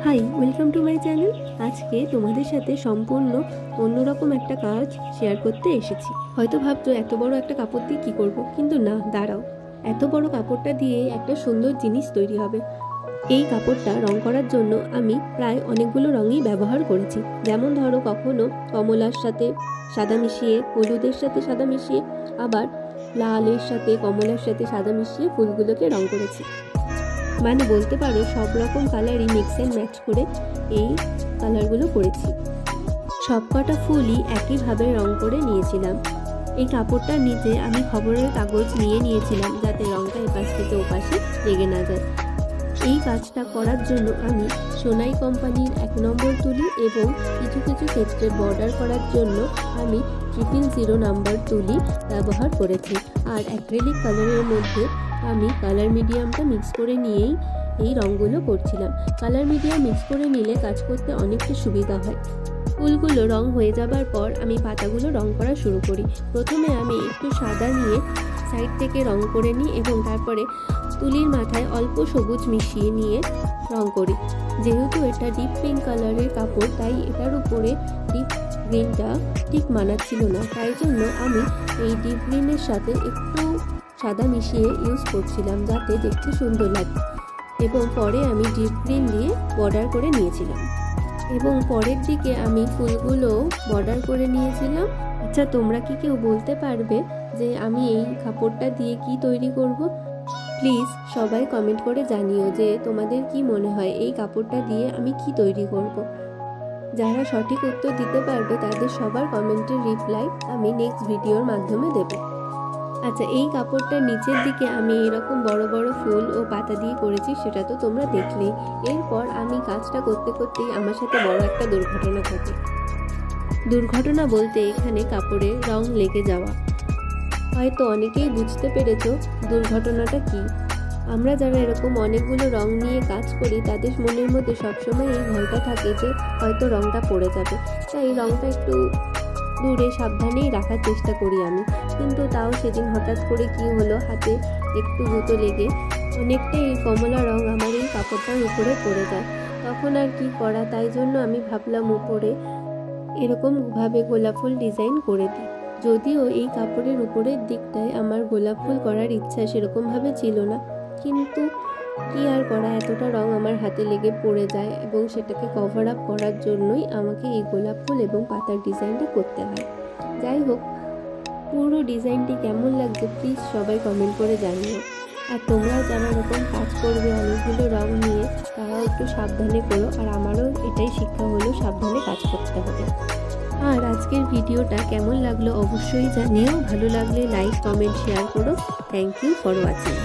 High, welcome to my channel. আজকে তোমাদের সাথে সম্পূর্ণ অন্যরকম একটা কাজ শেয়ার করতে এসেছি। হয়তো ভাবছো এত বড় একটা কাপড় দিয়ে কী করব, কিন্তু না, দাঁড়াও। এত বড় কাপড়টা দিয়ে একটা সুন্দর জিনিস তৈরি হবে। এই কাপড়টা রং করার জন্য আমি প্রায় অনেকগুলো রঙই ব্যবহার করেছি। যেমন ধরো, কখনো কমলার সাথে সাদা মিশিয়ে, হলুদের সাথে সাদা মিশিয়ে, আবার লালের সাথে কমলার সাথে সাদা মিশিয়ে ফুলগুলোকে রং করেছি। মানে বলতে পারো সব রকম কালারই মিক্স অ্যান্ড ম্যাচ করে এই কালারগুলো করেছি। সবকটা ফুলই একইভাবে রং করে নিয়েছিলাম। এই কাপড়টার নিচে আমি খবরের কাগজ নিয়ে নিয়েছিলাম, যাতে রংটা এপাশ থেকে ওপাশে লেগে না যায়। এই কাজটা করার জন্য আমি সোনাই কোম্পানির 1 নম্বর তুলি এবং কিছু কিছু ক্ষেত্রে বর্ডার করার জন্য আমি 000 নাম্বার তুলি ব্যবহার করেছি। আর অ্যাক্রিলিক কালারের মধ্যে আমি কালার মিডিয়ামটা মিক্স করে নিয়েই এই রঙগুলো করছিলাম। কালার মিডিয়াম মিক্স করে নিলে কাজ করতে অনেকটা সুবিধা হয়। ফুলগুলো রং হয়ে যাবার পর আমি পাতাগুলো রং করা শুরু করি। প্রথমে আমি একটু সাদা নিয়ে সাইড থেকে রং করে নিই এবং তারপরে তুলির মাথায় অল্প সবুজ মিশিয়ে নিয়ে রং করি। যেহেতু এটা ডিপ পিঙ্ক কালারের কাপড়, তাই এটার উপরে ডিপ গ্রিনটা ঠিক মানাচ্ছিল না, তাই জন্য আমি এই ডিপ গ্রিনের সাথে একটু সাদা মিশিয়ে ইউজ করছিলাম, যাতে দেখতে সুন্দর লাগে। এবং পরে আমি ডিপ গ্রিন দিয়ে বর্ডার করে নিয়েছিলাম এবং পরের দিকে আমি ফুলগুলো বর্ডার করে নিয়েছিলাম। আচ্ছা, তোমরা কি কেউ বলতে পারবে যে আমি এই কাপড়টা দিয়ে কি তৈরি করব? প্লিজ সবাই কমেন্ট করে জানিও যে তোমাদের কি মনে হয় এই কাপড়টা দিয়ে আমি কি তৈরি করব। যারা সঠিক উত্তর দিতে পারবে তাদের সবার কমেন্টের রিপ্লাই আমি নেক্সট ভিডিওর মাধ্যমে দেব। আচ্ছা, এই কাপড়টার নিচের দিকে আমি এরকম বড় বড় ফুল ও পাতা দিয়ে করেছি, সেটা তো তোমরা দেখলেই। এরপর আমি কাজটা করতে করতেই আমার সাথে বড় একটা দুর্ঘটনা ঘটে। দুর্ঘটনা বলতে এখানে কাপড়ে রং লেগে যাওয়া। হয়তো অনেকেই বুঝতে পেরেছো দুর্ঘটনাটা কি। আমরা যারা এরকম অনেকগুলো রং নিয়ে কাজ করি, তাদের মনের মধ্যে সবসময় এই ভয়টা থাকে যে হয়তো রংটা পড়ে যাবে। তাই রংটা একটু দূরে সাবধানেই রাখার চেষ্টা করি আমি। কিন্তু তাও সেদিন হঠাৎ করে কি হলো, হাতে একটু গুঁতো লেগে অনেকটাই এই কমলা রং আমার এই কাপড়টার উপরে পড়ে যায়। তখন আর কি করা, তাই জন্য আমি ভাবলাম উপরে এরকমভাবে গোলাপ ফুল ডিজাইন করে দিই। যদিও এই কাপড়ের উপরের দিকটায় আমার গোলাপ ফুল করার ইচ্ছা সেরকমভাবে ছিল না, কিন্তু কি আর করা, এতটা রং আমার হাতে লেগে পড়ে যায় এবং সেটাকে কভার আপ করার জন্যই আমাকে এই গোলাপ ফুল এবং পাতার ডিজাইনটা করতে হয়। যাই হোক, পুরো ডিজাইনটি কেমন লাগছে প্লিজ সবাই কমেন্ট করে জানিও। আর তোমরা যারা এরকম কাজ করবে অনেকগুলো রং নিয়ে, তারাও একটু সাবধানে করো। আর আমারও এটাই শিক্ষা হলো, সাবধানে কাজ করতে হবে। আর আজকের ভিডিওটা কেমন লাগলো অবশ্যই জানিও। ভালো লাগলে লাইক, কমেন্ট, শেয়ার করো। Thank you for watching.